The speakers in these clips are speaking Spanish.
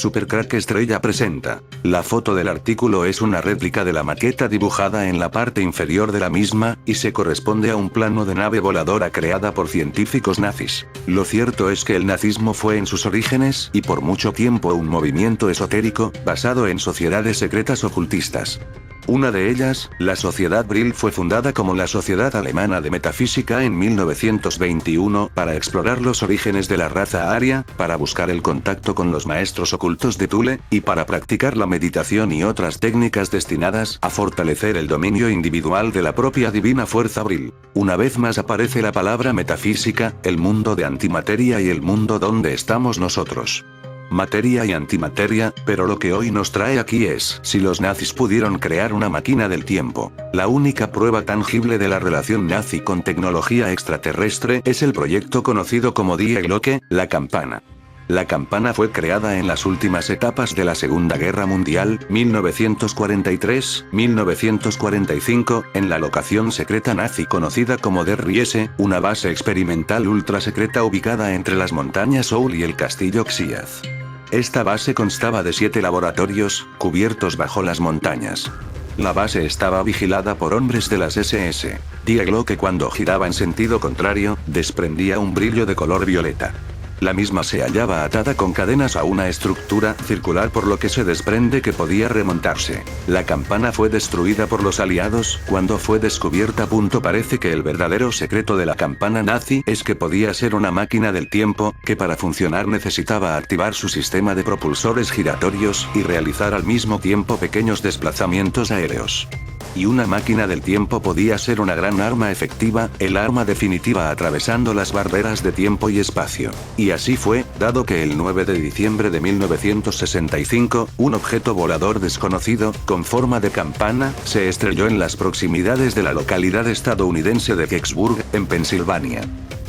Supercrack Estrella presenta. La foto del artículo es una réplica de la maqueta dibujada en la parte inferior de la misma, y se corresponde a un plano de nave voladora creada por científicos nazis. Lo cierto es que el nazismo fue en sus orígenes, y por mucho tiempo un movimiento esotérico, basado en sociedades secretas ocultistas. Una de ellas, la Sociedad Brill, fue fundada como la Sociedad Alemana de Metafísica en 1921, para explorar los orígenes de la raza aria, para buscar el contacto con los maestros ocultos de Thule, y para practicar la meditación y otras técnicas destinadas a fortalecer el dominio individual de la propia divina fuerza Brill. Una vez más aparece la palabra metafísica, el mundo de antimateria y el mundo donde estamos nosotros. Materia y antimateria, pero lo que hoy nos trae aquí es si los nazis pudieron crear una máquina del tiempo. La única prueba tangible de la relación nazi con tecnología extraterrestre es el proyecto conocido como Die Glocke, la campana. La campana fue creada en las últimas etapas de la Segunda Guerra Mundial, 1943-1945, en la locación secreta nazi conocida como Der Riese, una base experimental ultra secreta ubicada entre las montañas Soul y el castillo Xiaz. Esta base constaba de 7 laboratorios, cubiertos bajo las montañas. La base estaba vigilada por hombres de las SS. Die Glocke, cuando giraba en sentido contrario, desprendía un brillo de color violeta. La misma se hallaba atada con cadenas a una estructura circular, por lo que se desprende que podía remontarse. La campana fue destruida por los aliados cuando fue descubierta. Parece que el verdadero secreto de la campana nazi es que podía ser una máquina del tiempo, que para funcionar necesitaba activar su sistema de propulsores giratorios y realizar al mismo tiempo pequeños desplazamientos aéreos. Y una máquina del tiempo podía ser una gran arma efectiva, el arma definitiva atravesando las barreras de tiempo y espacio. Y así fue, dado que el 9 de diciembre de 1965, un objeto volador desconocido, con forma de campana, se estrelló en las proximidades de la localidad estadounidense de Kecksburg, en Pensilvania.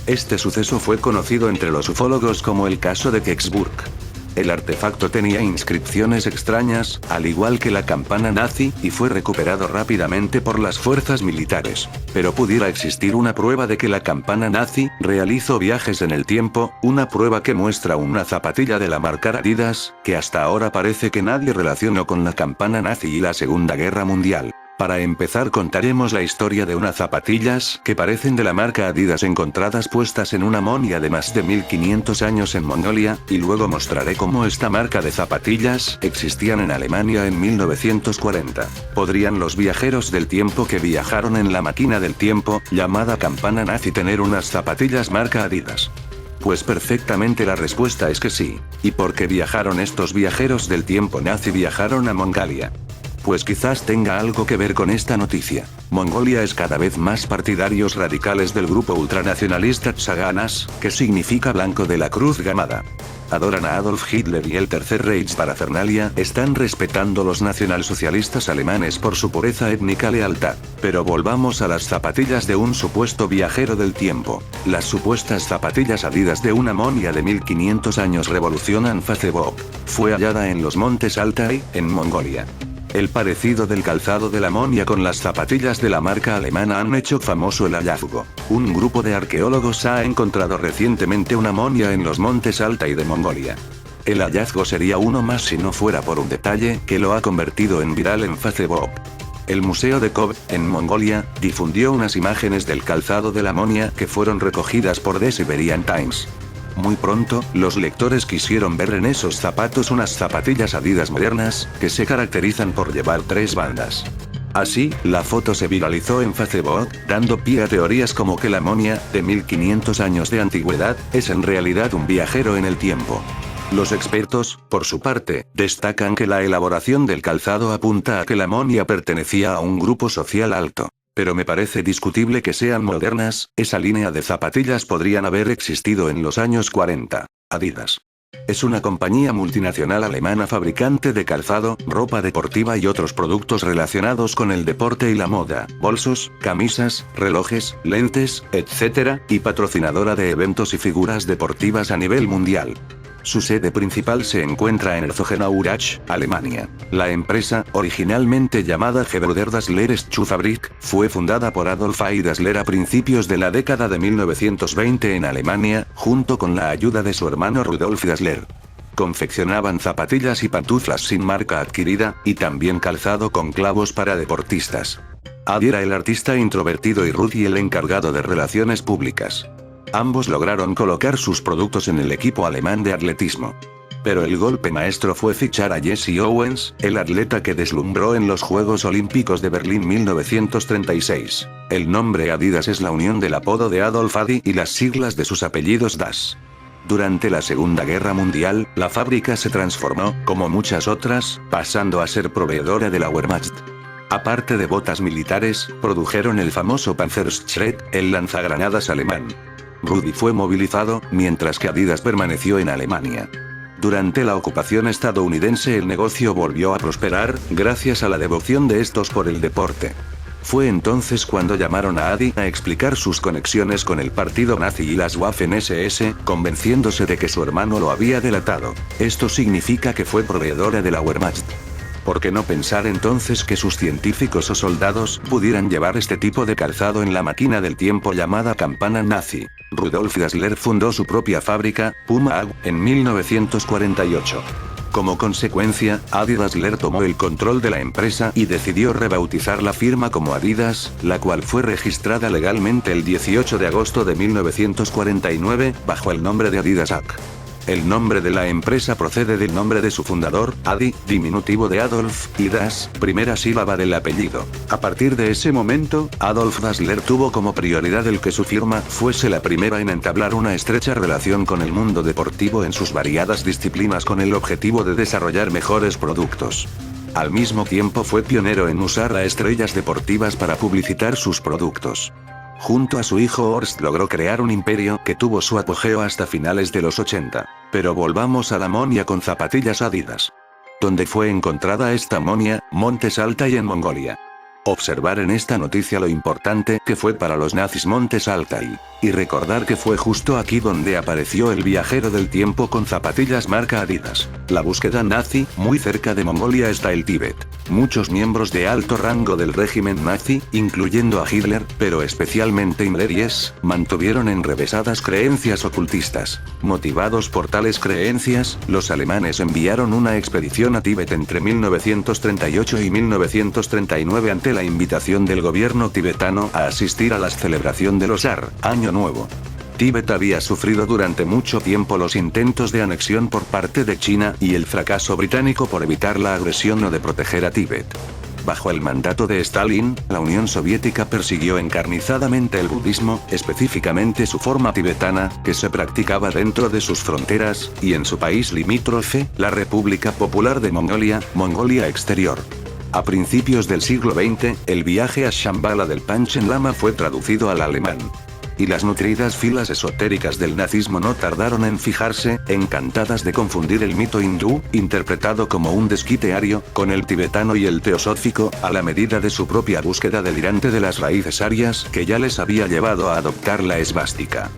Este suceso fue conocido entre los ufólogos como el caso de Kecksburg. El artefacto tenía inscripciones extrañas, al igual que la campana nazi, y fue recuperado rápidamente por las fuerzas militares. Pero pudiera existir una prueba de que la campana nazi realizó viajes en el tiempo, una prueba que muestra una zapatilla de la marca Adidas, que hasta ahora parece que nadie relacionó con la campana nazi y la Segunda Guerra Mundial. Para empezar, contaremos la historia de unas zapatillas que parecen de la marca Adidas encontradas puestas en una momia de más de 1500 años en Mongolia, y luego mostraré cómo esta marca de zapatillas existían en Alemania en 1940. ¿Podrían los viajeros del tiempo que viajaron en la máquina del tiempo, llamada campana nazi, tener unas zapatillas marca Adidas? Pues perfectamente, la respuesta es que sí. ¿Y por qué viajaron estos viajeros del tiempo nazi? Viajaron a Mongolia. Pues quizás tenga algo que ver con esta noticia. Mongolia es cada vez más partidarios radicales del grupo ultranacionalista Chaganas, que significa blanco de la cruz gamada. Adoran a Adolf Hitler y el Tercer Reich. Parafernalia, están respetando los nacionalsocialistas alemanes por su pureza étnica lealtad. Pero volvamos a las zapatillas de un supuesto viajero del tiempo. Las supuestas zapatillas Adidas de una momia de 1500 años revolucionan Facebook. Fue hallada en los montes Altai, en Mongolia. El parecido del calzado de la momia con las zapatillas de la marca alemana han hecho famoso el hallazgo. Un grupo de arqueólogos ha encontrado recientemente una momia en los montes Altai de Mongolia. El hallazgo sería uno más si no fuera por un detalle que lo ha convertido en viral en Facebook. El Museo de Kobe, en Mongolia, difundió unas imágenes del calzado de la momia que fueron recogidas por The Siberian Times. Muy pronto, los lectores quisieron ver en esos zapatos unas zapatillas Adidas modernas, que se caracterizan por llevar 3 bandas. Así, la foto se viralizó en Facebook, dando pie a teorías como que la momia, de 1500 años de antigüedad, es en realidad un viajero en el tiempo. Los expertos, por su parte, destacan que la elaboración del calzado apunta a que la momia pertenecía a un grupo social alto. Pero me parece discutible que sean modernas. Esa línea de zapatillas podrían haber existido en los años 40. Adidas es una compañía multinacional alemana fabricante de calzado, ropa deportiva y otros productos relacionados con el deporte y la moda, bolsos, camisas, relojes, lentes, etc., y patrocinadora de eventos y figuras deportivas a nivel mundial. Su sede principal se encuentra en Herzogenaurach, Alemania. La empresa, originalmente llamada Gebr Dassler Schuhfabrik, fue fundada por Adolf I. Dassler a principios de la década de 1920 en Alemania, junto con la ayuda de su hermano Rudolf Dassler. Confeccionaban zapatillas y pantuflas sin marca adquirida, y también calzado con clavos para deportistas. Adi era el artista introvertido y Rudy el encargado de relaciones públicas. Ambos lograron colocar sus productos en el equipo alemán de atletismo. Pero el golpe maestro fue fichar a Jesse Owens, el atleta que deslumbró en los Juegos Olímpicos de Berlín 1936. El nombre Adidas es la unión del apodo de Adolf Adi y las siglas de sus apellidos Das. Durante la Segunda Guerra Mundial, la fábrica se transformó, como muchas otras, pasando a ser proveedora de la Wehrmacht. Aparte de botas militares, produjeron el famoso Panzerschrott, el lanzagranadas alemán. Rudy fue movilizado, mientras que Adidas permaneció en Alemania. Durante la ocupación estadounidense el negocio volvió a prosperar, gracias a la devoción de estos por el deporte. Fue entonces cuando llamaron a Adi a explicar sus conexiones con el partido nazi y las Waffen-SS, convenciéndose de que su hermano lo había delatado. Esto significa que fue proveedora de la Wehrmacht. ¿Por qué no pensar entonces que sus científicos o soldados pudieran llevar este tipo de calzado en la máquina del tiempo llamada campana nazi? Rudolf Dassler fundó su propia fábrica, Puma AG, en 1948. Como consecuencia, Adi Dassler tomó el control de la empresa y decidió rebautizar la firma como Adidas, la cual fue registrada legalmente el 18 de agosto de 1949, bajo el nombre de Adidas AG. El nombre de la empresa procede del nombre de su fundador, Adi, diminutivo de Adolf, y Das, primera sílaba del apellido. A partir de ese momento, Adolf Dassler tuvo como prioridad el que su firma fuese la primera en entablar una estrecha relación con el mundo deportivo en sus variadas disciplinas con el objetivo de desarrollar mejores productos. Al mismo tiempo fue pionero en usar a estrellas deportivas para publicitar sus productos. Junto a su hijo Horst logró crear un imperio que tuvo su apogeo hasta finales de los 80. Pero volvamos a la monia con zapatillas Adidas. ¿Dónde fue encontrada esta monia? Montes Altai en Mongolia. Observar en esta noticia lo importante que fue para los nazis Montes Altai. Y recordar que fue justo aquí donde apareció el viajero del tiempo con zapatillas marca Adidas. La búsqueda nazi, muy cerca de Mongolia está el Tíbet. Muchos miembros de alto rango del régimen nazi, incluyendo a Hitler, pero especialmente Himmler y Hess, mantuvieron enrevesadas creencias ocultistas. Motivados por tales creencias, los alemanes enviaron una expedición a Tíbet entre 1938 y 1939 ante la invitación del gobierno tibetano a asistir a la celebración de los Año Nuevo. Tíbet había sufrido durante mucho tiempo los intentos de anexión por parte de China y el fracaso británico por evitar la agresión o de proteger a Tíbet. Bajo el mandato de Stalin, la Unión Soviética persiguió encarnizadamente el budismo, específicamente su forma tibetana, que se practicaba dentro de sus fronteras, y en su país limítrofe, la República Popular de Mongolia, Mongolia Exterior. A principios del siglo XX, el viaje a Shambhala del Panchen Lama fue traducido al alemán. Y las nutridas filas esotéricas del nazismo no tardaron en fijarse, encantadas de confundir el mito hindú, interpretado como un desquite ario, con el tibetano y el teosófico, a la medida de su propia búsqueda delirante de las raíces arias que ya les había llevado a adoptar la esvástica.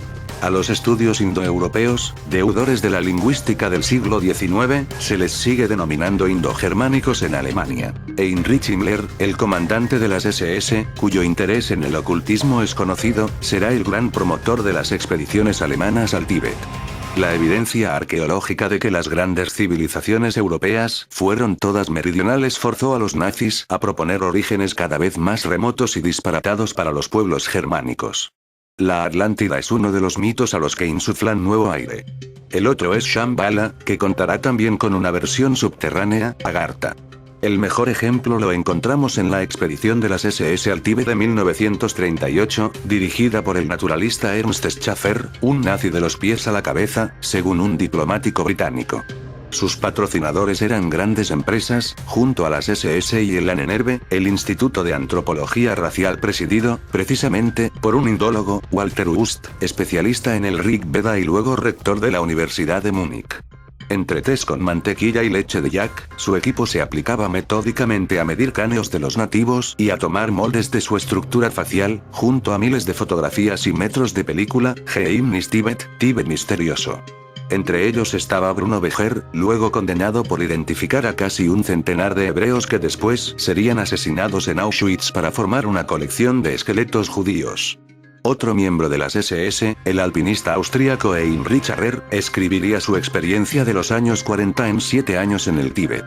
A los estudios indoeuropeos, deudores de la lingüística del siglo XIX, se les sigue denominando indogermánicos en Alemania. Heinrich Himmler, el comandante de las SS, cuyo interés en el ocultismo es conocido, será el gran promotor de las expediciones alemanas al Tíbet. La evidencia arqueológica de que las grandes civilizaciones europeas fueron todas meridionales forzó a los nazis a proponer orígenes cada vez más remotos y disparatados para los pueblos germánicos. La Atlántida es uno de los mitos a los que insuflan nuevo aire. El otro es Shambhala, que contará también con una versión subterránea, Agartha. El mejor ejemplo lo encontramos en la expedición de las SS al Tíbet de 1938, dirigida por el naturalista Ernst Schaffer, un nazi de los pies a la cabeza, según un diplomático británico. Sus patrocinadores eran grandes empresas, junto a las SS y el Ahnenerbe, el Instituto de Antropología Racial presidido, precisamente, por un indólogo, Walter Ust, especialista en el Rig Veda y luego rector de la Universidad de Múnich. Entre tés con mantequilla y leche de yak, su equipo se aplicaba metódicamente a medir cráneos de los nativos y a tomar moldes de su estructura facial, junto a miles de fotografías y metros de película, Geheimnis Tibet, Tíbet misterioso. Entre ellos estaba Bruno Beger, luego condenado por identificar a casi un centenar de hebreos que después serían asesinados en Auschwitz para formar una colección de esqueletos judíos. Otro miembro de las SS, el alpinista austríaco Heinrich Harrer, escribiría su experiencia de los años 40 en 7 años en el Tíbet.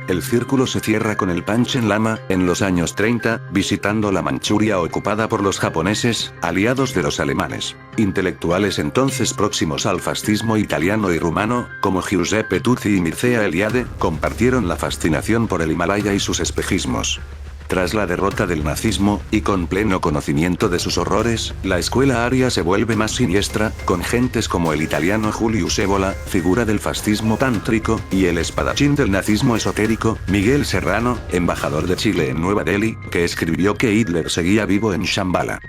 El círculo se cierra con el Panchen Lama, en los años 30, visitando la Manchuria ocupada por los japoneses, aliados de los alemanes. Intelectuales entonces próximos al fascismo italiano y rumano, como Giuseppe Tuzzi y Mircea Eliade, compartieron la fascinación por el Himalaya y sus espejismos. Tras la derrota del nazismo, y con pleno conocimiento de sus horrores, la escuela aria se vuelve más siniestra, con gentes como el italiano Julius Evola, figura del fascismo tántrico, y el espadachín del nazismo esotérico, Miguel Serrano, embajador de Chile en Nueva Delhi, que escribió que Hitler seguía vivo en Shambhala.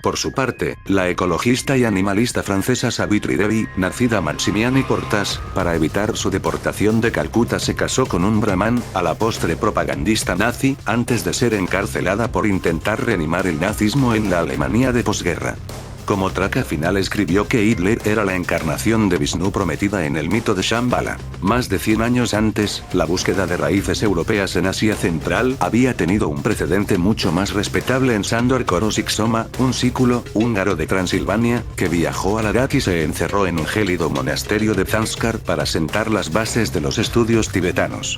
Por su parte, la ecologista y animalista francesa Savitri Devi, nacida Maximiani Portas, para evitar su deportación de Calcuta se casó con un brahman, a la postre propagandista nazi, antes de ser encarcelada por intentar reanimar el nazismo en la Alemania de posguerra. Como traca final escribió que Hitler era la encarnación de Vishnu prometida en el mito de Shambhala. Más de 100 años antes, la búsqueda de raíces europeas en Asia Central había tenido un precedente mucho más respetable en Sándor Korošik-Soma, un sículo húngaro de Transilvania, que viajó a Ladakh y se encerró en un gélido monasterio de Zanskar para sentar las bases de los estudios tibetanos.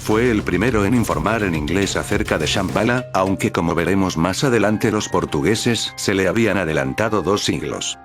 Fue el primero en informar en inglés acerca de Shambhala, aunque como veremos más adelante los portugueses se le habían adelantado 2 siglos.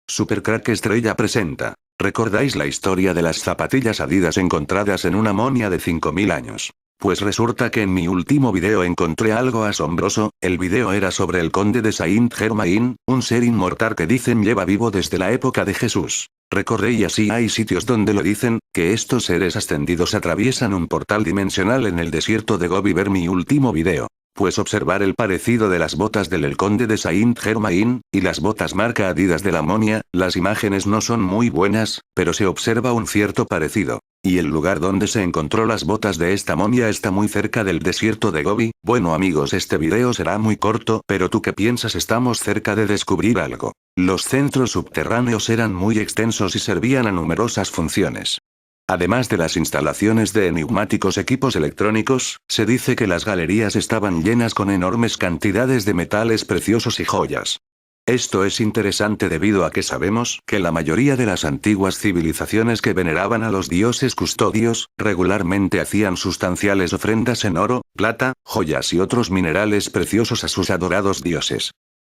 Supercrack Estrella presenta. ¿Recordáis la historia de las zapatillas Adidas encontradas en una momia de 5000 años? Pues resulta que en mi último video encontré algo asombroso. El video era sobre el conde de Saint-Germain, un ser inmortal que dicen lleva vivo desde la época de Jesús. Recorré y así hay sitios donde lo dicen, que estos seres ascendidos atraviesan un portal dimensional en el desierto de Gobi. Ver mi último video. Pues observar el parecido de las botas del el conde de Saint-Germain, y las botas marca Adidas de la momia, las imágenes no son muy buenas, pero se observa un cierto parecido. Y el lugar donde se encontró las botas de esta momia está muy cerca del desierto de Gobi. Bueno amigos, este video será muy corto, pero ¿tú qué piensas? Estamos cerca de descubrir algo. Los centros subterráneos eran muy extensos y servían a numerosas funciones. Además de las instalaciones de enigmáticos equipos electrónicos, se dice que las galerías estaban llenas con enormes cantidades de metales preciosos y joyas. Esto es interesante debido a que sabemos que la mayoría de las antiguas civilizaciones que veneraban a los dioses custodios, regularmente hacían sustanciales ofrendas en oro, plata, joyas y otros minerales preciosos a sus adorados dioses.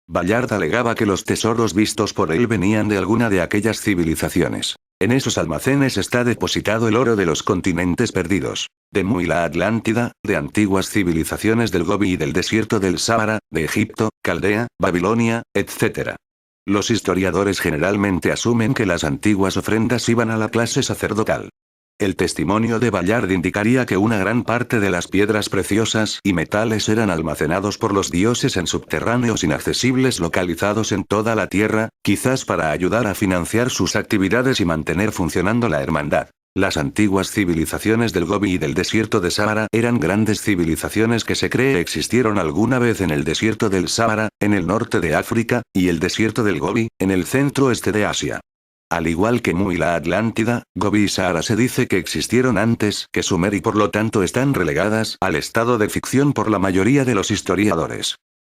Ballard alegaba que los tesoros vistos por él venían de alguna de aquellas civilizaciones. En esos almacenes está depositado el oro de los continentes perdidos, de Mu y la Atlántida, de antiguas civilizaciones del Gobi y del desierto del Sáhara, de Egipto, Caldea, Babilonia, etc. Los historiadores generalmente asumen que las antiguas ofrendas iban a la clase sacerdotal. El testimonio de Ballard indicaría que una gran parte de las piedras preciosas y metales eran almacenados por los dioses en subterráneos inaccesibles localizados en toda la tierra, quizás para ayudar a financiar sus actividades y mantener funcionando la hermandad. Las antiguas civilizaciones del Gobi y del desierto de Sáhara eran grandes civilizaciones que se cree existieron alguna vez en el desierto del Sáhara, en el norte de África, y el desierto del Gobi, en el centro-este de Asia. Al igual que Mu y la Atlántida, Gobi y Sáhara se dice que existieron antes que Sumer y por lo tanto están relegadas al estado de ficción por la mayoría de los historiadores.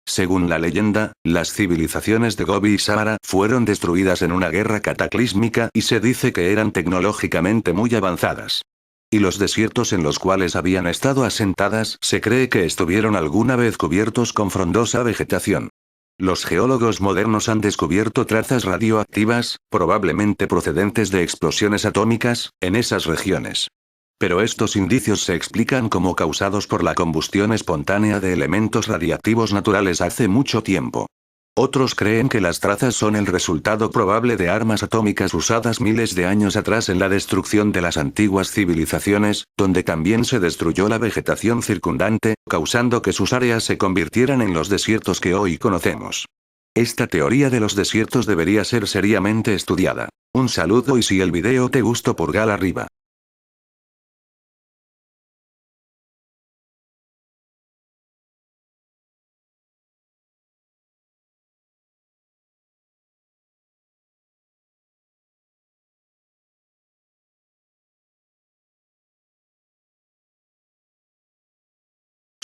Según la leyenda, las civilizaciones de Gobi y Sáhara fueron destruidas en una guerra cataclísmica y se dice que eran tecnológicamente muy avanzadas. Y los desiertos en los cuales habían estado asentadas se cree que estuvieron alguna vez cubiertos con frondosa vegetación. Los geólogos modernos han descubierto trazas radioactivas, probablemente procedentes de explosiones atómicas, en esas regiones. Pero estos indicios se explican como causados por la combustión espontánea de elementos radiactivos naturales hace mucho tiempo. Otros creen que las trazas son el resultado probable de armas atómicas usadas miles de años atrás en la destrucción de las antiguas civilizaciones, donde también se destruyó la vegetación circundante, causando que sus áreas se convirtieran en los desiertos que hoy conocemos. Esta teoría de los desiertos debería ser seriamente estudiada. Un saludo y si el video te gustó pulgar arriba.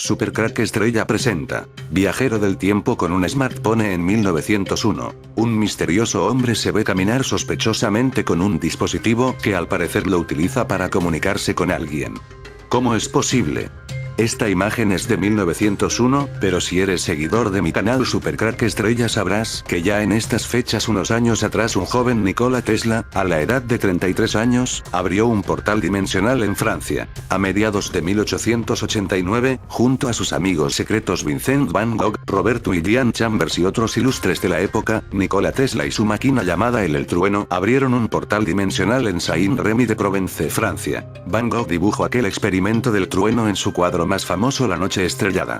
Super Crack Estrella presenta Viajero del tiempo con un smartphone en 1901. Un misterioso hombre se ve caminar sospechosamente con un dispositivo que al parecer lo utiliza para comunicarse con alguien. ¿Cómo es posible? Esta imagen es de 1901, pero si eres seguidor de mi canal Super Crack Estrella sabrás que ya en estas fechas unos años atrás un joven Nikola Tesla, a la edad de 33 años, abrió un portal dimensional en Francia. A mediados de 1889, junto a sus amigos secretos Vincent van Gogh, Robert William Chambers y otros ilustres de la época, Nikola Tesla y su máquina llamada el Trueno abrieron un portal dimensional en Saint-Rémy de Provence, Francia. Van Gogh dibujó aquel experimento del trueno en su cuadro más famoso La noche estrellada.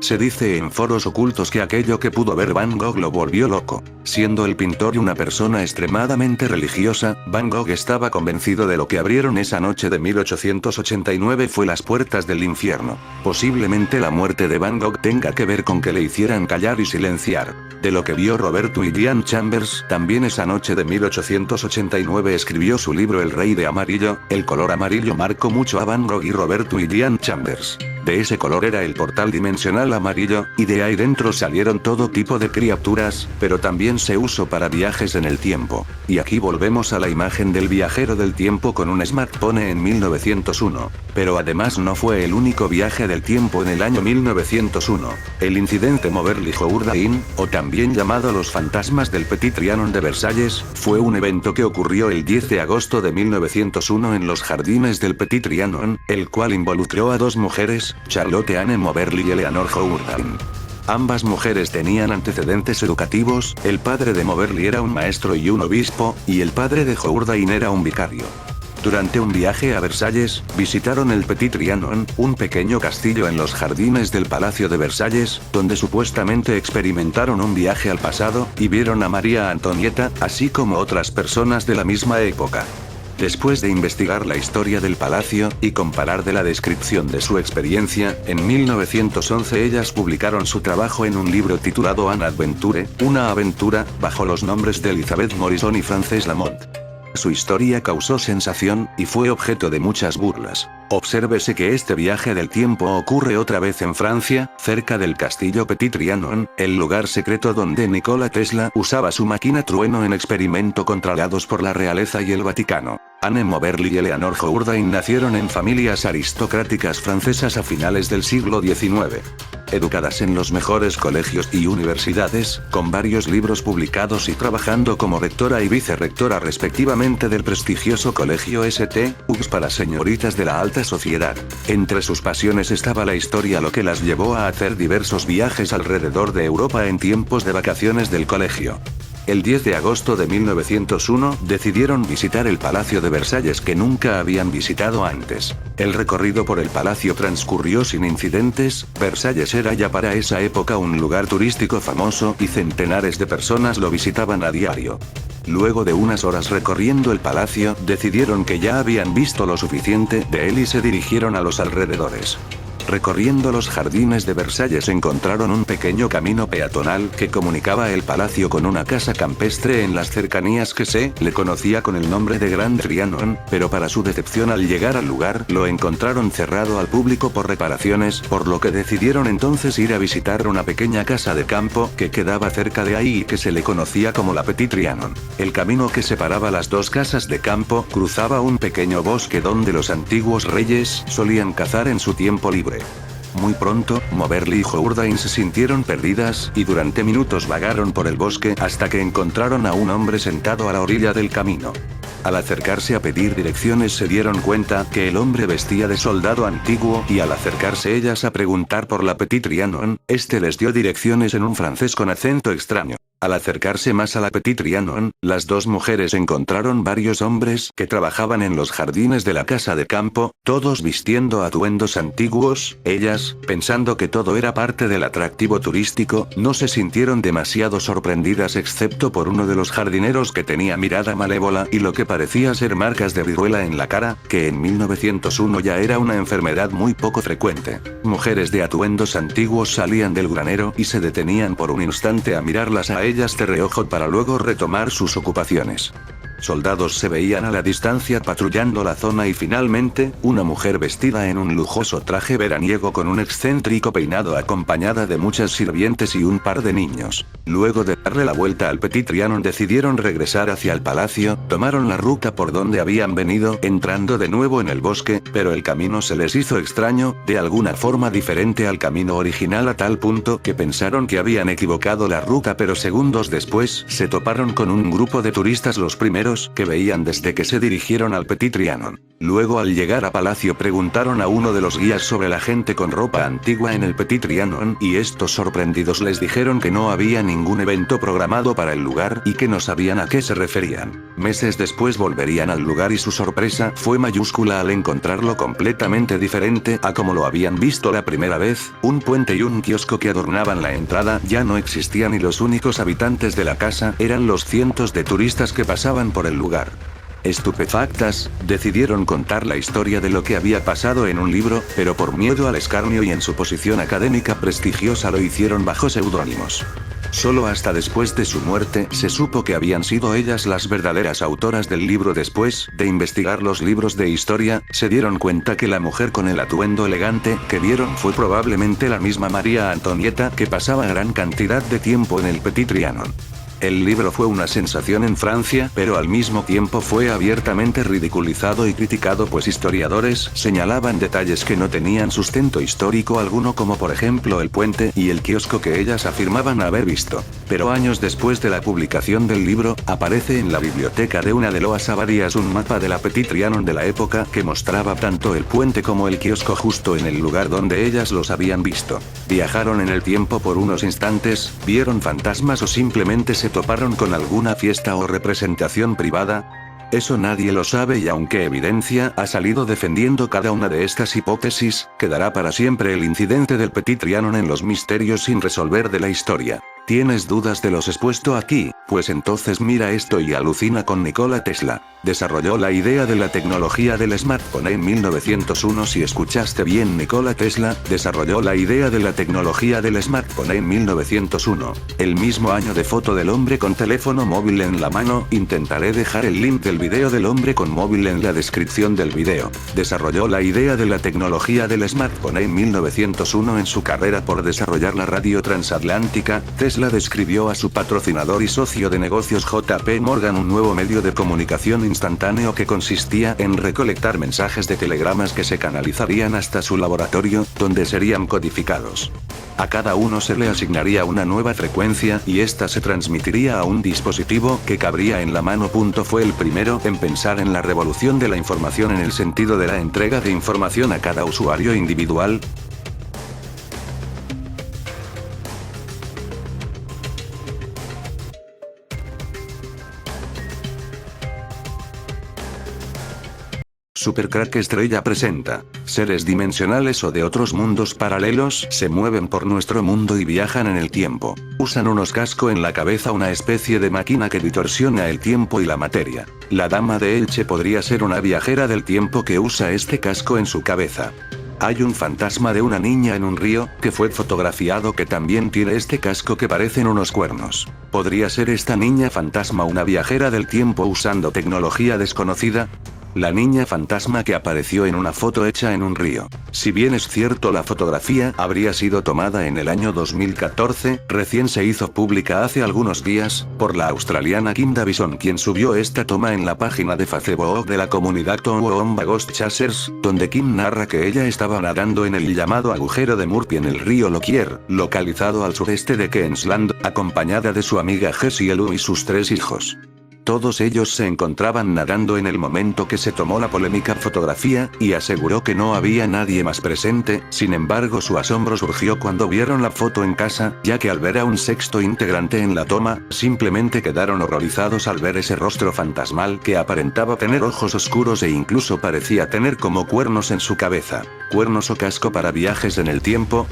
Se dice en foros ocultos que aquello que pudo ver Van Gogh lo volvió loco. Siendo el pintor una persona extremadamente religiosa, Van Gogh estaba convencido de lo que abrieron esa noche de 1889 fue las puertas del infierno. Posiblemente la muerte de Van Gogh tenga que ver con que le hicieran callar y silenciar. De lo que vio Robert William Chambers, también esa noche de 1889 escribió su libro El Rey de Amarillo. El color amarillo marcó mucho a Van Gogh y Robert William Chambers. De ese color era el portal dimensional amarillo, y de ahí dentro salieron todo tipo de criaturas, pero también se usó para viajes en el tiempo. Y aquí volvemos a la imagen del viajero del tiempo con un smartphone en 1901. Pero además no fue el único viaje del tiempo en el año 1901. El incidente Moberly-Jourdain, o también llamado los fantasmas del Petit Trianon de Versalles, fue un evento que ocurrió el 10 de agosto de 1901 en los jardines del Petit Trianon, el cual involucró a dos mujeres, Charlotte Anne Moberly y Eleanor Jourdain. Ambas mujeres tenían antecedentes educativos, el padre de Moberly era un maestro y un obispo, y el padre de Jourdain era un vicario. Durante un viaje a Versalles, visitaron el Petit Trianon, un pequeño castillo en los jardines del Palacio de Versalles, donde supuestamente experimentaron un viaje al pasado, y vieron a María Antonieta, así como otras personas de la misma época. Después de investigar la historia del palacio, y comparar de la descripción de su experiencia, en 1911 ellas publicaron su trabajo en un libro titulado An Adventure, una aventura, bajo los nombres de Elizabeth Morrison y Frances Lamont. Su historia causó sensación, y fue objeto de muchas burlas. Obsérvese que este viaje del tiempo ocurre otra vez en Francia, cerca del castillo Petit Trianon, el lugar secreto donde Nikola Tesla usaba su máquina trueno en experimento controlados por la realeza y el Vaticano. Anne Moberly y Eleanor Jourdain nacieron en familias aristocráticas francesas a finales del siglo XIX. Educadas en los mejores colegios y universidades, con varios libros publicados y trabajando como rectora y vicerrectora respectivamente del prestigioso colegio St. Hugues para señoritas de la alta sociedad. Entre sus pasiones estaba la historia, lo que las llevó a hacer diversos viajes alrededor de Europa en tiempos de vacaciones del colegio. El 10 de agosto de 1901 decidieron visitar el Palacio de Versalles que nunca habían visitado antes. El recorrido por el palacio transcurrió sin incidentes. Versalles era ya para esa época un lugar turístico famoso y centenares de personas lo visitaban a diario. Luego de unas horas recorriendo el palacio, decidieron que ya habían visto lo suficiente de él y se dirigieron a los alrededores. Recorriendo los jardines de Versalles encontraron un pequeño camino peatonal que comunicaba el palacio con una casa campestre en las cercanías que se le conocía con el nombre de Grand Trianon, pero para su decepción al llegar al lugar lo encontraron cerrado al público por reparaciones, por lo que decidieron entonces ir a visitar una pequeña casa de campo que quedaba cerca de ahí y que se le conocía como la Petit Trianon. El camino que separaba las dos casas de campo cruzaba un pequeño bosque donde los antiguos reyes solían cazar en su tiempo libre. Muy pronto, Moberly y Jourdain se sintieron perdidas, y durante minutos vagaron por el bosque hasta que encontraron a un hombre sentado a la orilla del camino. Al acercarse a pedir direcciones se dieron cuenta que el hombre vestía de soldado antiguo, y al acercarse ellas a preguntar por la Petit Trianon, este les dio direcciones en un francés con acento extraño. Al acercarse más a la Petit Trianon, las dos mujeres encontraron varios hombres que trabajaban en los jardines de la casa de campo, todos vistiendo atuendos antiguos. Ellas, pensando que todo era parte del atractivo turístico, no se sintieron demasiado sorprendidas excepto por uno de los jardineros que tenía mirada malévola y lo que parecía ser marcas de viruela en la cara, que en 1901 ya era una enfermedad muy poco frecuente. Mujeres de atuendos antiguos salían del granero y se detenían por un instante a mirarlas a ellas de reojo para luego retomar sus ocupaciones. Soldados se veían a la distancia patrullando la zona y finalmente, una mujer vestida en un lujoso traje veraniego con un excéntrico peinado acompañada de muchas sirvientes y un par de niños. Luego de darle la vuelta al Petit Trianon decidieron regresar hacia el palacio, tomaron la ruta por donde habían venido, entrando de nuevo en el bosque, pero el camino se les hizo extraño, de alguna forma diferente al camino original a tal punto que pensaron que habían equivocado la ruta, pero segundos después se toparon con un grupo de turistas, los primeros que veían desde que se dirigieron al Petit Trianon. Luego al llegar a palacio preguntaron a uno de los guías sobre la gente con ropa antigua en el Petit Trianon y estos sorprendidos les dijeron que no había ningún evento programado para el lugar y que no sabían a qué se referían. Meses después volverían al lugar y su sorpresa fue mayúscula al encontrarlo completamente diferente a como lo habían visto la primera vez. Un puente y un kiosco que adornaban la entrada ya no existían y los únicos habitantes de la casa eran los cientos de turistas que pasaban por el lugar. Estupefactas, decidieron contar la historia de lo que había pasado en un libro, pero por miedo al escarnio y en su posición académica prestigiosa lo hicieron bajo seudónimos. Solo hasta después de su muerte se supo que habían sido ellas las verdaderas autoras del libro. Después de investigar los libros de historia, se dieron cuenta que la mujer con el atuendo elegante que vieron fue probablemente la misma María Antonieta que pasaba gran cantidad de tiempo en el Petit Trianon. El libro fue una sensación en Francia, pero al mismo tiempo fue abiertamente ridiculizado y criticado, pues historiadores señalaban detalles que no tenían sustento histórico alguno, como por ejemplo el puente y el kiosco que ellas afirmaban haber visto. Pero años después de la publicación del libro, aparece en la biblioteca de una de Loas Abadías un mapa de la Petit Trianon de la época que mostraba tanto el puente como el kiosco justo en el lugar donde ellas los habían visto. Viajaron en el tiempo por unos instantes, vieron fantasmas o simplemente se toparon con alguna fiesta o representación privada. Eso nadie lo sabe y aunque evidencia ha salido defendiendo cada una de estas hipótesis, quedará para siempre el incidente del Petit Trianon en los misterios sin resolver de la historia. ¿Tienes dudas de los expuesto aquí? Pues entonces mira esto y alucina con Nikola Tesla. Desarrolló la idea de la tecnología del smartphone en 1901. Si escuchaste bien, Nikola Tesla desarrolló la idea de la tecnología del smartphone en 1901. El mismo año de foto del hombre con teléfono móvil en la mano. Intentaré dejar el link del video del hombre con móvil en la descripción del video. Desarrolló la idea de la tecnología del smartphone en 1901 en su carrera por desarrollar la radio transatlántica. Tesla describió a su patrocinador y socio de negocios JP Morgan un nuevo medio de comunicación instantáneo que consistía en recolectar mensajes de telegramas que se canalizarían hasta su laboratorio, donde serían codificados. A cada uno se le asignaría una nueva frecuencia y esta se transmitiría a un dispositivo que cabría en la mano. Fue el primero en pensar en la revolución de la información en el sentido de la entrega de información a cada usuario individual. Supercrack Estrella presenta. Seres dimensionales o de otros mundos paralelos se mueven por nuestro mundo y viajan en el tiempo. Usan unos cascos en la cabeza, una especie de máquina que distorsiona el tiempo y la materia. La dama de Elche podría ser una viajera del tiempo que usa este casco en su cabeza. Hay un fantasma de una niña en un río, que fue fotografiado, que también tiene este casco que parecen unos cuernos. ¿Podría ser esta niña fantasma una viajera del tiempo usando tecnología desconocida? La niña fantasma que apareció en una foto hecha en un río. Si bien es cierto la fotografía habría sido tomada en el año 2014, recién se hizo pública hace algunos días, por la australiana Kim Davison, quien subió esta toma en la página de Facebook de la comunidad Toowoomba Ghost Chasers, donde Kim narra que ella estaba nadando en el llamado agujero de Murphy en el río Lockyer, localizado al sureste de Queensland, acompañada de su amiga Jessie Elu y sus 3 hijos. Todos ellos se encontraban nadando en el momento que se tomó la polémica fotografía, y aseguró que no había nadie más presente. Sin embargo, su asombro surgió cuando vieron la foto en casa, ya que al ver a un sexto integrante en la toma, simplemente quedaron horrorizados al ver ese rostro fantasmal que aparentaba tener ojos oscuros e incluso parecía tener como cuernos en su cabeza. ¿Cuernos o casco para viajes en el tiempo?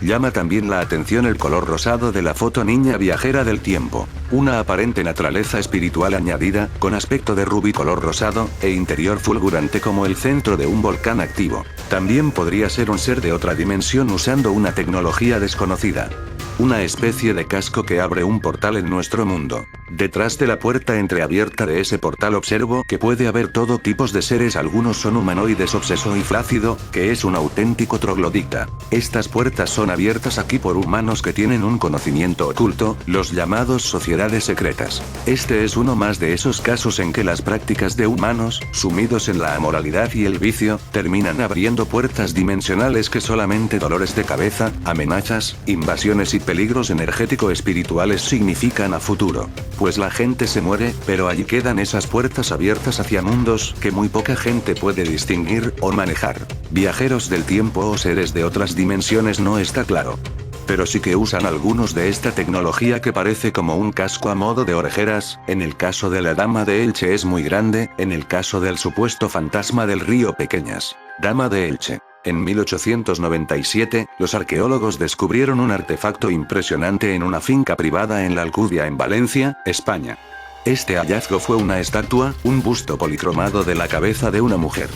Llama también la atención el color rosado de la foto niña viajera del tiempo. Una aparente naturaleza espiritual añadida, con aspecto de rubí color rosado, e interior fulgurante como el centro de un volcán activo. También podría ser un ser de otra dimensión usando una tecnología desconocida. Una especie de casco que abre un portal en nuestro mundo. Detrás de la puerta entreabierta de ese portal observo que puede haber todo tipos de seres, algunos son humanoides obseso y flácido, que es un auténtico troglodita. Estas puertas son abiertas aquí por humanos que tienen un conocimiento oculto, los llamados sociedades secretas. Este es uno más de esos casos en que las prácticas de humanos, sumidos en la amoralidad y el vicio, terminan abriendo puertas dimensionales que solamente dolores de cabeza, amenazas, invasiones y peligros energético-espirituales significan a futuro. Pues la gente se muere, pero allí quedan esas puertas abiertas hacia mundos que muy poca gente puede distinguir o manejar. Viajeros del tiempo o seres de otras dimensiones no está claro. Pero sí que usan algunos de esta tecnología que parece como un casco a modo de orejeras. En el caso de la Dama de Elche es muy grande, en el caso del supuesto fantasma del río pequeñas. Dama de Elche. En 1897, los arqueólogos descubrieron un artefacto impresionante en una finca privada en la Alcudia en Valencia, España. Este hallazgo fue una estatua, un busto policromado de la cabeza de una mujer.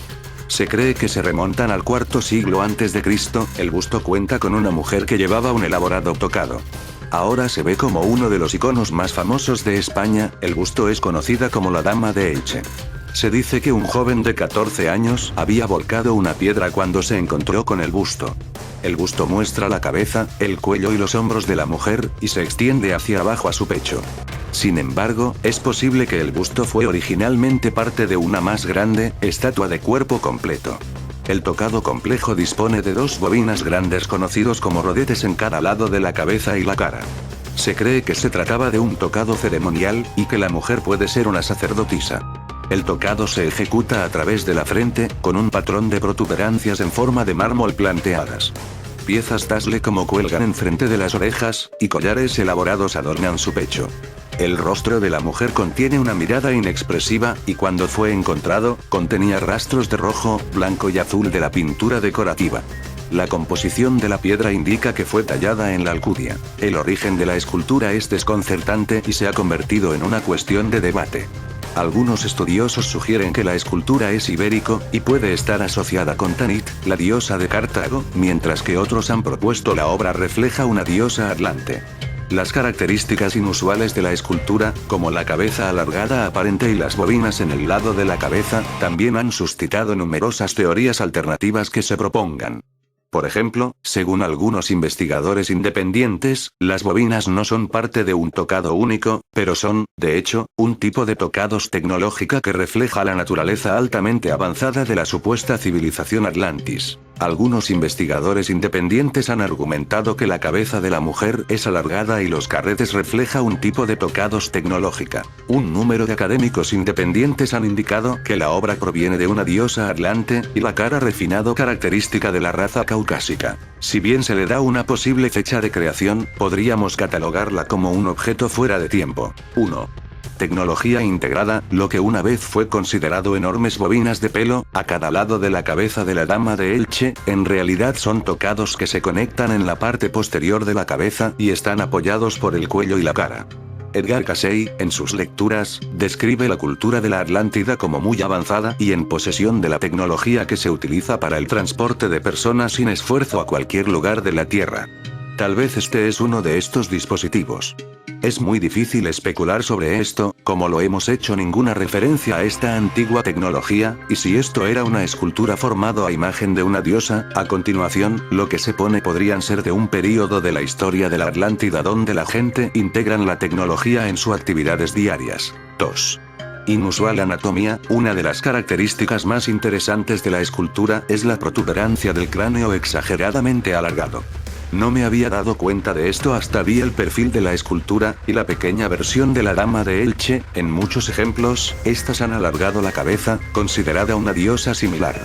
Se cree que se remontan al IV siglo a.C., el busto cuenta con una mujer que llevaba un elaborado tocado. Ahora se ve como uno de los iconos más famosos de España, el busto es conocida como la Dama de Elche. Se dice que un joven de 14 años había volcado una piedra cuando se encontró con el busto. El busto muestra la cabeza, el cuello y los hombros de la mujer, y se extiende hacia abajo a su pecho. Sin embargo, es posible que el busto fue originalmente parte de una más grande, estatua de cuerpo completo. El tocado complejo dispone de dos bobinas grandes conocidos como rodetes en cada lado de la cabeza y la cara. Se cree que se trataba de un tocado ceremonial, y que la mujer puede ser una sacerdotisa. El tocado se ejecuta a través de la frente, con un patrón de protuberancias en forma de mármol planteadas. Piezas tasle como cuelgan enfrente de las orejas, y collares elaborados adornan su pecho. El rostro de la mujer contiene una mirada inexpresiva, y cuando fue encontrado, contenía rastros de rojo, blanco y azul de la pintura decorativa. La composición de la piedra indica que fue tallada en la Alcudia. El origen de la escultura es desconcertante y se ha convertido en una cuestión de debate. Algunos estudiosos sugieren que la escultura es ibérico, y puede estar asociada con Tanit, la diosa de Cartago, mientras que otros han propuesto la obra refleja una diosa atlante. Las características inusuales de la escultura, como la cabeza alargada aparente y las bobinas en el lado de la cabeza, también han suscitado numerosas teorías alternativas que se propongan. Por ejemplo, según algunos investigadores independientes, las bobinas no son parte de un tocado único, pero son, de hecho, un tipo de tocados tecnológica que refleja la naturaleza altamente avanzada de la supuesta civilización Atlantis. Algunos investigadores independientes han argumentado que la cabeza de la mujer es alargada y los carretes refleja un tipo de tocados tecnológica. Un número de académicos independientes han indicado que la obra proviene de una diosa atlante, y la cara refinado característica de la raza caucásica. Si bien se le da una posible fecha de creación, podríamos catalogarla como un objeto fuera de tiempo. 1. Tecnología integrada, lo que una vez fue considerado enormes bobinas de pelo, a cada lado de la cabeza de la Dama de Elche, en realidad son tocados que se conectan en la parte posterior de la cabeza y están apoyados por el cuello y la cara. Edgar Cayce, en sus lecturas, describe la cultura de la Atlántida como muy avanzada y en posesión de la tecnología que se utiliza para el transporte de personas sin esfuerzo a cualquier lugar de la Tierra. Tal vez este es uno de estos dispositivos. Es muy difícil especular sobre esto, como lo hemos hecho ninguna referencia a esta antigua tecnología, y si esto era una escultura formado a imagen de una diosa, a continuación, lo que se pone podrían ser de un período de la historia de la Atlántida donde la gente integran la tecnología en sus actividades diarias. 2. Inusual anatomía, una de las características más interesantes de la escultura es la protuberancia del cráneo exageradamente alargado. No me había dado cuenta de esto hasta vi el perfil de la escultura, y la pequeña versión de la Dama de Elche, en muchos ejemplos, estas han alargado la cabeza, considerada una diosa similar.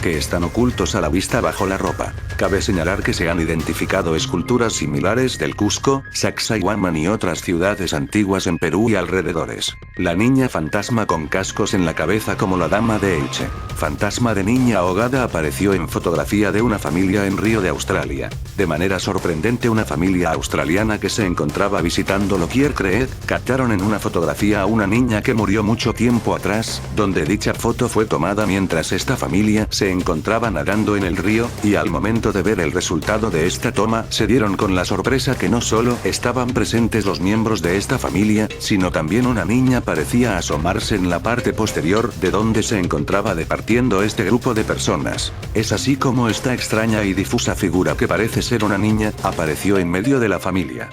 Que están ocultos a la vista bajo la ropa. Cabe señalar que se han identificado esculturas similares del Cusco, Sacsayhuaman y otras ciudades antiguas en Perú y alrededores. La niña fantasma con cascos en la cabeza como la Dama de Elche. Fantasma de niña ahogada apareció en fotografía de una familia en Río de Australia. De manera sorprendente, una familia australiana que se encontraba visitando Lockyer Creek, captaron en una fotografía a una niña que murió mucho tiempo atrás, donde dicha foto fue tomada mientras esta familia se se encontraba nadando en el río, y al momento de ver el resultado de esta toma, se dieron con la sorpresa que no solo estaban presentes los miembros de esta familia, sino también una niña parecía asomarse en la parte posterior de donde se encontraba departiendo este grupo de personas. Es así como esta extraña y difusa figura que parece ser una niña, apareció en medio de la familia.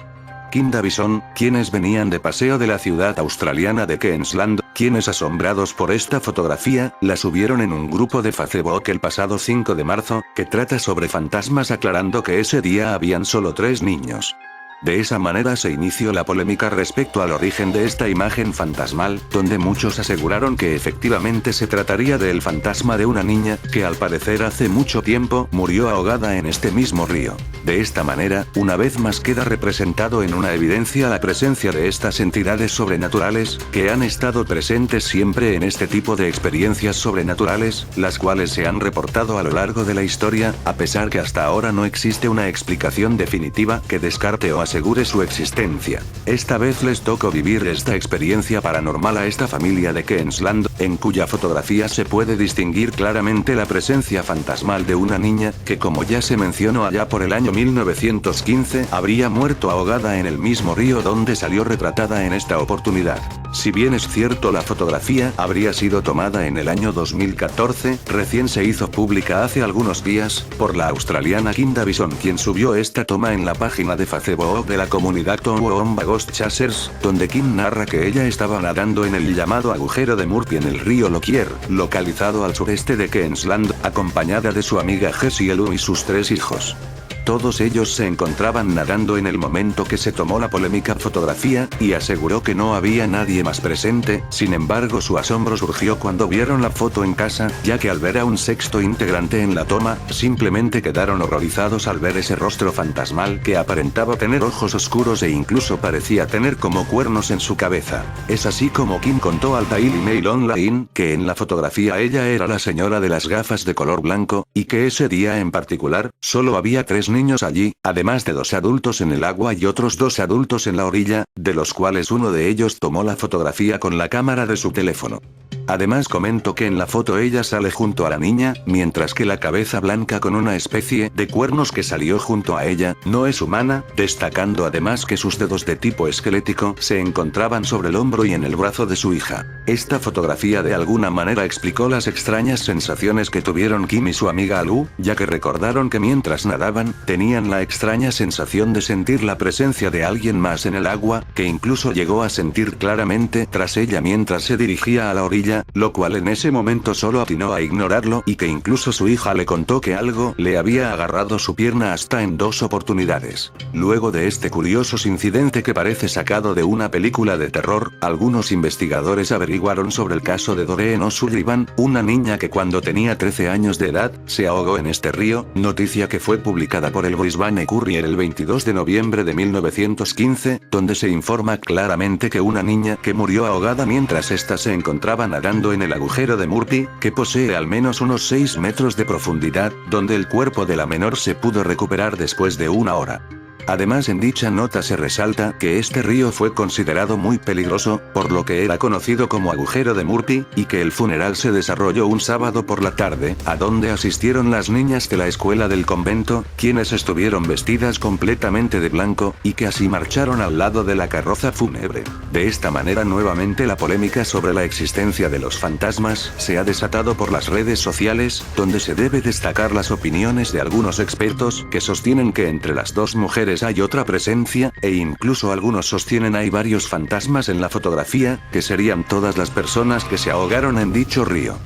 Kim Davison, quienes venían de paseo de la ciudad australiana de Queensland, quienes asombrados por esta fotografía, la subieron en un grupo de Facebook el pasado 5 de marzo, que trata sobre fantasmas aclarando que ese día habían solo 3 niños. De esa manera se inició la polémica respecto al origen de esta imagen fantasmal, donde muchos aseguraron que efectivamente se trataría del fantasma de una niña, que al parecer hace mucho tiempo murió ahogada en este mismo río. De esta manera, una vez más queda representado en una evidencia la presencia de estas entidades sobrenaturales, que han estado presentes siempre en este tipo de experiencias sobrenaturales, las cuales se han reportado a lo largo de la historia, a pesar que hasta ahora no existe una explicación definitiva que descarte o asegure su existencia. Esta vez les tocó vivir esta experiencia paranormal a esta familia de Queensland, en cuya fotografía se puede distinguir claramente la presencia fantasmal de una niña, que como ya se mencionó allá por el año 1915, habría muerto ahogada en el mismo río donde salió retratada en esta oportunidad. Si bien es cierto la fotografía habría sido tomada en el año 2014, recién se hizo pública hace algunos días, por la australiana Kim Davison, quien subió esta toma en la página de Facebook de la comunidad Toowoomba Ghost Chasers, donde Kim narra que ella estaba nadando en el llamado agujero de Murphy en el río Lockyer, localizado al sureste de Queensland, acompañada de su amiga Jessie Lu y sus 3 hijos. Todos ellos se encontraban nadando en el momento que se tomó la polémica fotografía, y aseguró que no había nadie más presente. Sin embargo, su asombro surgió cuando vieron la foto en casa, ya que al ver a un sexto integrante en la toma, simplemente quedaron horrorizados al ver ese rostro fantasmal que aparentaba tener ojos oscuros e incluso parecía tener como cuernos en su cabeza. Es así como Kim contó al Daily Mail Online, que en la fotografía ella era la señora de las gafas de color blanco, y que ese día en particular, solo había 3 niños allí, además de 2 adultos en el agua y otros 2 adultos en la orilla, de los cuales uno de ellos tomó la fotografía con la cámara de su teléfono. Además comentó que en la foto ella sale junto a la niña, mientras que la cabeza blanca con una especie de cuernos que salió junto a ella, no es humana, destacando además que sus dedos de tipo esquelético se encontraban sobre el hombro y en el brazo de su hija. Esta fotografía de alguna manera explicó las extrañas sensaciones que tuvieron Kim y su amiga Lu, ya que recordaron que mientras nadaban, tenían la extraña sensación de sentir la presencia de alguien más en el agua, que incluso llegó a sentir claramente tras ella mientras se dirigía a la orilla, lo cual en ese momento solo atinó a ignorarlo y que incluso su hija le contó que algo le había agarrado su pierna hasta en 2 oportunidades. Luego de este curioso incidente que parece sacado de una película de terror, algunos investigadores averiguaron sobre el caso de Doreen O'Sullivan, una niña que cuando tenía 13 años de edad, se ahogó en este río, noticia que fue publicada por el Brisbane Courier el 22 de noviembre de 1915, donde se informa claramente que una niña que murió ahogada mientras ésta se encontraba nadando en el agujero de Murphy, que posee al menos unos 6 metros de profundidad, donde el cuerpo de la menor se pudo recuperar después de 1 hora. Además, en dicha nota se resalta que este río fue considerado muy peligroso, por lo que era conocido como agujero de Murphy, y que el funeral se desarrolló un sábado por la tarde, a donde asistieron las niñas de la escuela del convento, quienes estuvieron vestidas completamente de blanco, y que así marcharon al lado de la carroza fúnebre. De esta manera nuevamente la polémica sobre la existencia de los fantasmas se ha desatado por las redes sociales, donde se debe destacar las opiniones de algunos expertos, que sostienen que entre las 2 mujeres hay otra presencia, e incluso algunos sostienen hay varios fantasmas en la fotografía, que serían todas las personas que se ahogaron en dicho río.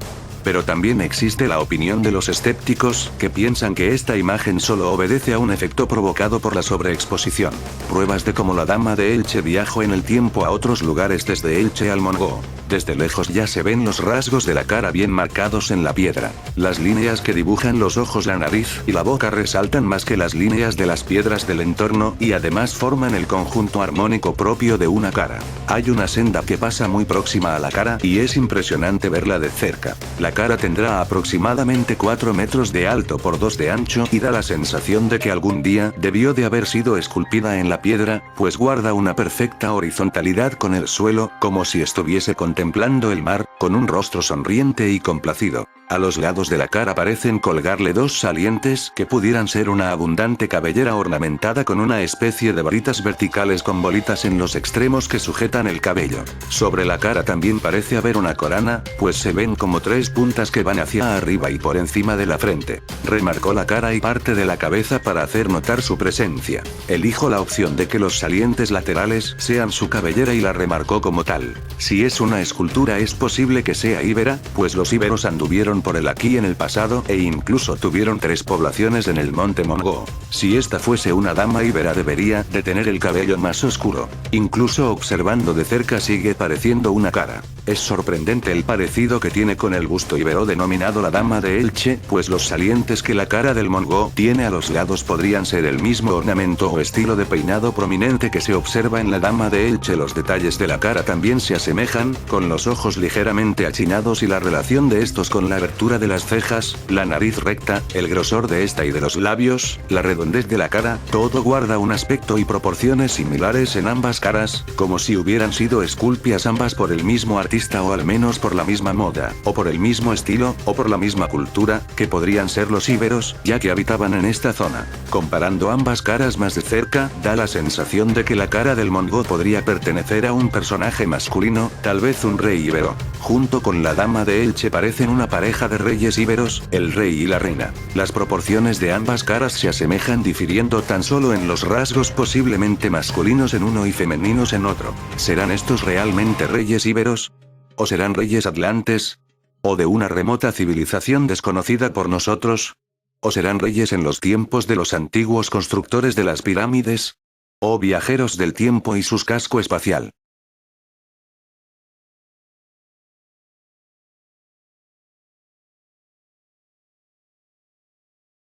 Pero también existe la opinión de los escépticos, que piensan que esta imagen solo obedece a un efecto provocado por la sobreexposición. Pruebas de cómo la dama de Elche viajó en el tiempo a otros lugares desde Elche al Mongo. Desde lejos ya se ven los rasgos de la cara bien marcados en la piedra. Las líneas que dibujan los ojos, la nariz y la boca resaltan más que las líneas de las piedras del entorno, y además forman el conjunto armónico propio de una cara. Hay una senda que pasa muy próxima a la cara, y es impresionante verla de cerca. La cara tendrá aproximadamente 4 metros de alto por 2 de ancho, y da la sensación de que algún día debió de haber sido esculpida en la piedra, pues guarda una perfecta horizontalidad con el suelo, como si estuviese contemplando el mar, con un rostro sonriente y complacido. A los lados de la cara parecen colgarle dos salientes que pudieran ser una abundante cabellera ornamentada con una especie de varitas verticales con bolitas en los extremos que sujetan el cabello. Sobre la cara también parece haber una corona, pues se ven como tres puntas que van hacia arriba y por encima de la frente. Remarcó la cara y parte de la cabeza para hacer notar su presencia. Elijo la opción de que los salientes laterales sean su cabellera y la remarcó como tal. Si es una escultura es posible que sea íbera, pues los íberos anduvieron por el aquí en el pasado e incluso tuvieron 3 poblaciones en el monte Mongo. Si esta fuese una dama íbera debería de tener el cabello más oscuro. Incluso observando de cerca sigue pareciendo una cara. Es sorprendente el parecido que tiene con el busto íbero denominado la dama de Elche, pues los salientes que la cara del Mongo tiene a los lados podrían ser el mismo ornamento o estilo de peinado prominente que se observa en la dama de Elche. Los detalles de la cara también se asemejan, con los ojos ligeramente achinados y la relación de estos con la abertura de las cejas, la nariz recta, el grosor de esta y de los labios, la redondez de la cara, todo guarda un aspecto y proporciones similares en ambas caras, como si hubieran sido esculpidas ambas por el mismo artista o al menos por la misma moda, o por el mismo estilo, o por la misma cultura, que podrían ser los íberos, ya que habitaban en esta zona. Comparando ambas caras más de cerca, da la sensación de que la cara del Mongo podría pertenecer a un personaje masculino, tal vez un rey íbero. Junto con la dama de Elche parecen una pareja de reyes íberos, el rey y la reina. Las proporciones de ambas caras se asemejan difiriendo tan solo en los rasgos posiblemente masculinos en uno y femeninos en otro. ¿Serán estos realmente reyes íberos? ¿O serán reyes atlantes? ¿O de una remota civilización desconocida por nosotros? ¿O serán reyes en los tiempos de los antiguos constructores de las pirámides? ¿O viajeros del tiempo y su casco espacial?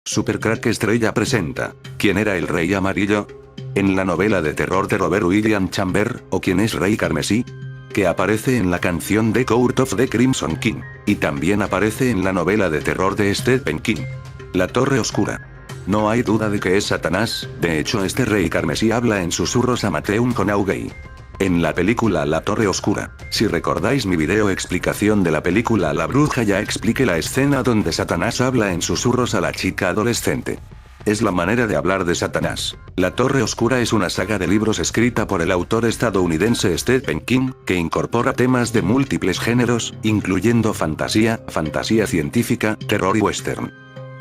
Supercrack Estrella presenta ¿Quién era el Rey Amarillo? En la novela de terror de Robert William Chambers, ¿o quién es Rey Carmesí? Que aparece en la canción The Court of the Crimson King, y también aparece en la novela de terror de Stephen King, La Torre Oscura. No hay duda de que es Satanás, de hecho este Rey Carmesí habla en susurros a Matthew McConaughey. En la película La Torre Oscura, si recordáis mi video explicación de la película La Bruja ya expliqué la escena donde Satanás habla en susurros a la chica adolescente. Es la manera de hablar de Satanás. La Torre Oscura es una saga de libros escrita por el autor estadounidense Stephen King, que incorpora temas de múltiples géneros, incluyendo fantasía científica, terror y western.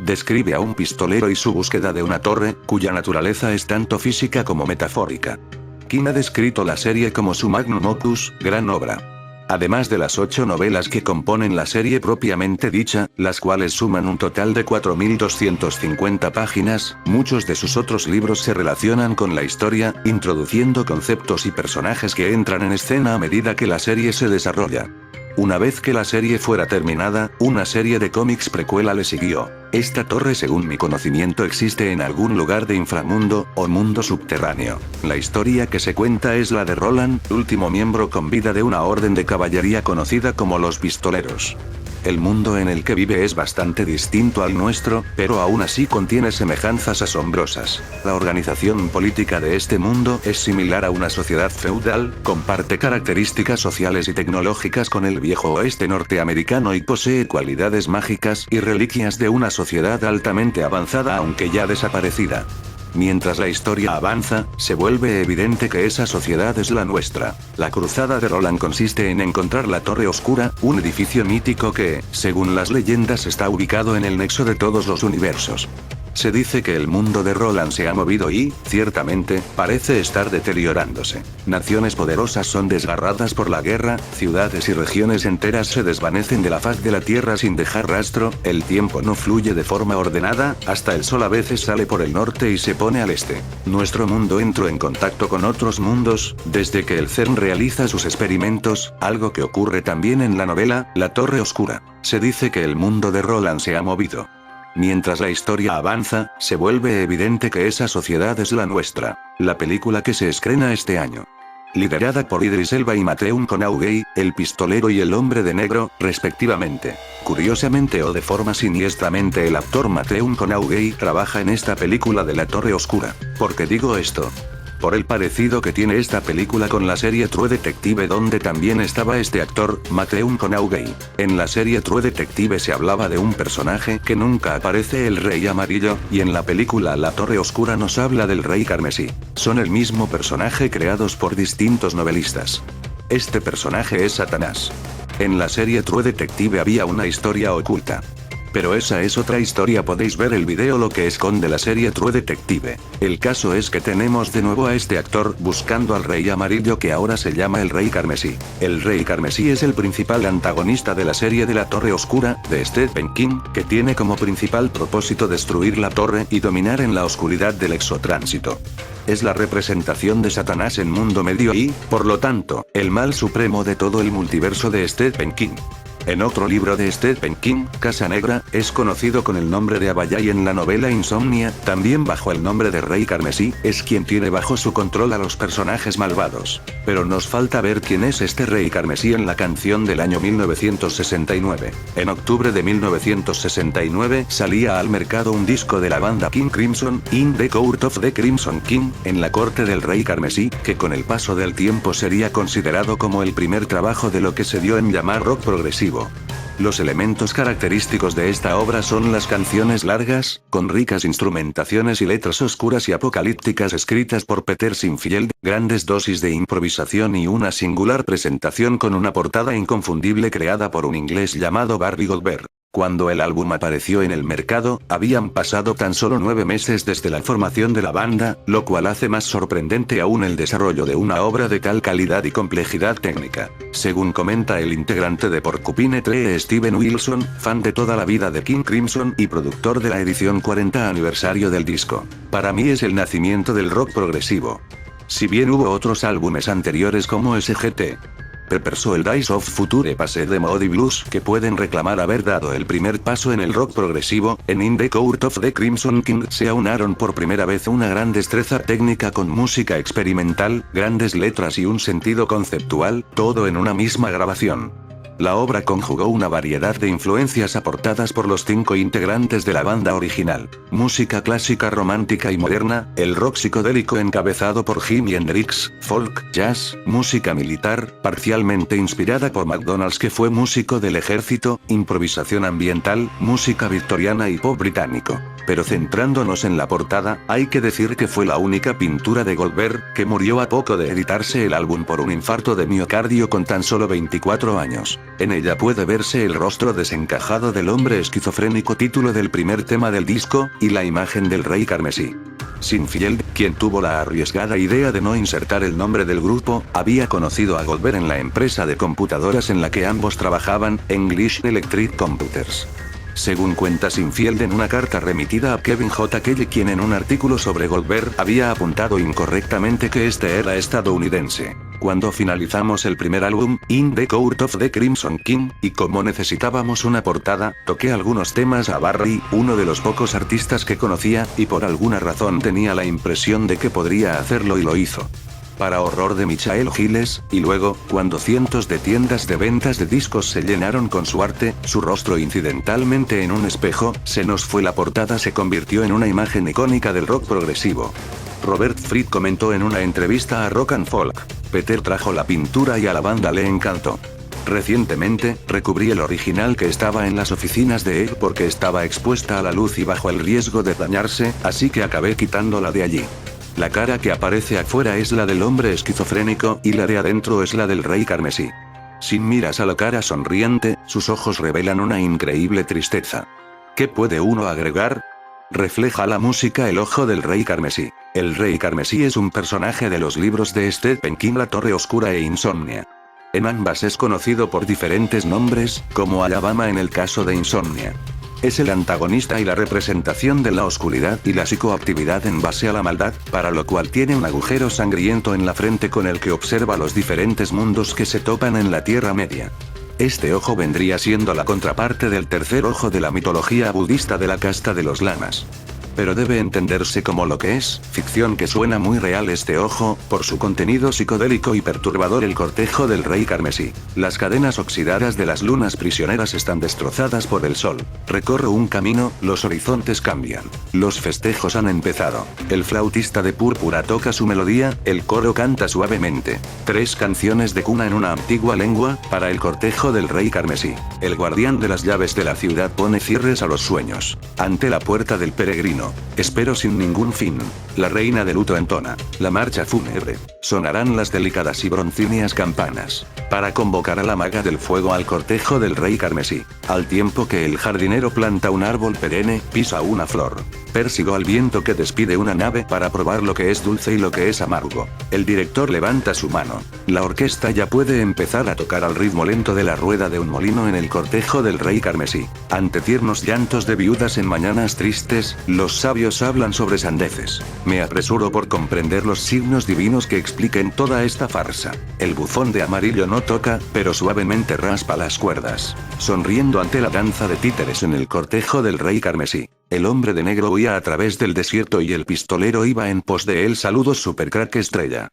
Describe a un pistolero y su búsqueda de una torre, cuya naturaleza es tanto física como metafórica. King ha descrito la serie como su magnum opus, gran obra. Además de las 8 novelas que componen la serie propiamente dicha, las cuales suman un total de 4.250 páginas, muchos de sus otros libros se relacionan con la historia, introduciendo conceptos y personajes que entran en escena a medida que la serie se desarrolla. Una vez que la serie fuera terminada, una serie de cómics precuela le siguió. Esta torre, según mi conocimiento, existe en algún lugar de inframundo, o mundo subterráneo. La historia que se cuenta es la de Roland, último miembro con vida de una orden de caballería conocida como los Pistoleros. El mundo en el que vive es bastante distinto al nuestro, pero aún así contiene semejanzas asombrosas. La organización política de este mundo es similar a una sociedad feudal, comparte características sociales y tecnológicas con el viejo oeste norteamericano y posee cualidades mágicas y reliquias de una sociedad altamente avanzada aunque ya desaparecida. Mientras la historia avanza, se vuelve evidente que esa sociedad es la nuestra. La cruzada de Roland consiste en encontrar la Torre Oscura, un edificio mítico que, según las leyendas, está ubicado en el nexo de todos los universos. Se dice que el mundo de Roland se ha movido y, ciertamente, parece estar deteriorándose. Naciones poderosas son desgarradas por la guerra, ciudades y regiones enteras se desvanecen de la faz de la tierra sin dejar rastro, el tiempo no fluye de forma ordenada, hasta el sol a veces sale por el norte y se pone al este. Nuestro mundo entró en contacto con otros mundos, desde que el CERN realiza sus experimentos, algo que ocurre también en la novela, La Torre Oscura. Se dice que el mundo de Roland se ha movido. Mientras la historia avanza, se vuelve evidente que esa sociedad es la nuestra. La película que se estrena este año. Liderada por Idris Elba y Matthew McConaughey, el pistolero y el hombre de negro, respectivamente. Curiosamente o de forma siniestramente el actor Matthew McConaughey trabaja en esta película de La Torre Oscura. ¿Por qué digo esto? por el parecido que tiene esta película con la serie True Detective, donde también estaba este actor, Matthew McConaughey. En la serie True Detective se hablaba de un personaje que nunca aparece, el Rey Amarillo, y en la película La Torre Oscura nos habla del Rey Carmesí. Son el mismo personaje creados por distintos novelistas. Este personaje es Satanás. En la serie True Detective había una historia oculta. Pero esa es otra historia, podéis ver el video lo que esconde la serie True Detective. El caso es que tenemos de nuevo a este actor buscando al Rey Amarillo, que ahora se llama el Rey Carmesí. El Rey Carmesí es el principal antagonista de la serie de La Torre Oscura, de Stephen King, que tiene como principal propósito destruir la torre y dominar en la oscuridad del exotránsito. Es la representación de Satanás en Mundo Medio y, por lo tanto, el mal supremo de todo el multiverso de Stephen King. En otro libro de Stephen King, Casa Negra, es conocido con el nombre de Abaya, y en la novela Insomnia, también bajo el nombre de Rey Carmesí, es quien tiene bajo su control a los personajes malvados. Pero nos falta ver quién es este Rey Carmesí en la canción del año 1969. En octubre de 1969 salía al mercado un disco de la banda King Crimson, In the Court of the Crimson King, en la corte del Rey Carmesí, que con el paso del tiempo sería considerado como el primer trabajo de lo que se dio en llamar rock progresivo. Los elementos característicos de esta obra son las canciones largas, con ricas instrumentaciones y letras oscuras y apocalípticas escritas por Peter Sinfield, grandes dosis de improvisación y una singular presentación con una portada inconfundible creada por un inglés llamado Barry Goldberg. Cuando el álbum apareció en el mercado, habían pasado tan solo 9 meses desde la formación de la banda, lo cual hace más sorprendente aún el desarrollo de una obra de tal calidad y complejidad técnica. Según comenta el integrante de Porcupine Tree, Steven Wilson, fan de toda la vida de King Crimson y productor de la edición 40 aniversario del disco. Para mí es el nacimiento del rock progresivo. Si bien hubo otros álbumes anteriores como SGT, Pepper's o el Days of Future Past de Moody Blues, que pueden reclamar haber dado el primer paso en el rock progresivo, en In the Court of the Crimson King se aunaron por primera vez una gran destreza técnica con música experimental, grandes letras y un sentido conceptual, todo en una misma grabación. La obra conjugó una variedad de influencias aportadas por los 5 integrantes de la banda original: música clásica, romántica y moderna, el rock psicodélico encabezado por Jimi Hendrix, folk, jazz, música militar, parcialmente inspirada por McDonald's, que fue músico del ejército, improvisación ambiental, música victoriana y pop británico. Pero centrándonos en la portada, hay que decir que fue la única pintura de Goldberg, que murió a poco de editarse el álbum por un infarto de miocardio con tan solo 24 años. En ella puede verse el rostro desencajado del hombre esquizofrénico, título del primer tema del disco, y la imagen del Rey Carmesí. Sinfield, quien tuvo la arriesgada idea de no insertar el nombre del grupo, había conocido a Goldberg en la empresa de computadoras en la que ambos trabajaban, English Electric Computers. Según cuenta Sinfield en una carta remitida a Kevin J. Kelly, quien en un artículo sobre Goldberg había apuntado incorrectamente que este era estadounidense. Cuando finalizamos el primer álbum, In the Court of the Crimson King, y como necesitábamos una portada, toqué algunos temas a Barry, uno de los pocos artistas que conocía, y por alguna razón tenía la impresión de que podría hacerlo y lo hizo. Para horror de Michael Giles, y luego, cuando cientos de tiendas de ventas de discos se llenaron con su arte, su rostro incidentalmente en un espejo, se nos fue la portada, se convirtió en una imagen icónica del rock progresivo. Robert Fripp comentó en una entrevista a Rock and Folk: Peter trajo la pintura y a la banda le encantó. Recientemente, recubrí el original que estaba en las oficinas de él porque estaba expuesta a la luz y bajo el riesgo de dañarse, así que acabé quitándola de allí. La cara que aparece afuera es la del hombre esquizofrénico, y la de adentro es la del Rey Carmesí. Si miras a la cara sonriente, sus ojos revelan una increíble tristeza. ¿Qué puede uno agregar? Refleja la música el ojo del Rey Carmesí. El Rey Carmesí es un personaje de los libros de Stephen King, La Torre Oscura e Insomnia. En ambas es conocido por diferentes nombres, como Alabama en el caso de Insomnia. Es el antagonista y la representación de la oscuridad y la psicoactividad en base a la maldad, para lo cual tiene un agujero sangriento en la frente con el que observa los diferentes mundos que se topan en la Tierra Media. Este ojo vendría siendo la contraparte del tercer ojo de la mitología budista de la casta de los lamas. pero debe entenderse como lo que es, ficción que suena muy real este ojo, por su contenido psicodélico y perturbador. El cortejo del rey carmesí. Las cadenas oxidadas de las lunas prisioneras están destrozadas por el sol. Recorro un camino, los horizontes cambian. Los festejos han empezado. El flautista de púrpura toca su melodía, el coro canta suavemente. 3 canciones de cuna en una antigua lengua, para el cortejo del rey carmesí. El guardián de las llaves de la ciudad pone cierres a los sueños. Ante la puerta del peregrino. Espero sin ningún fin. La reina de luto entona. La marcha fúnebre. Sonarán las delicadas y broncíneas campanas. Para convocar a la maga del fuego al cortejo del rey carmesí. Al tiempo que el jardinero planta un árbol perenne, pisa una flor. Persigo al viento que despide una nave para probar lo que es dulce y lo que es amargo. El director levanta su mano. La orquesta ya puede empezar a tocar al ritmo lento de la rueda de un molino en el cortejo del rey carmesí. Ante tiernos llantos de viudas en mañanas tristes, los sabios hablan sobre sandeces. Me apresuro por comprender los signos divinos que expliquen toda esta farsa. El bufón de amarillo no toca, pero suavemente raspa las cuerdas. Sonriendo ante la danza de títeres en el cortejo del rey carmesí. El hombre de negro huía a través del desierto y el pistolero iba en pos de él. Saludos Supercrack Estrella.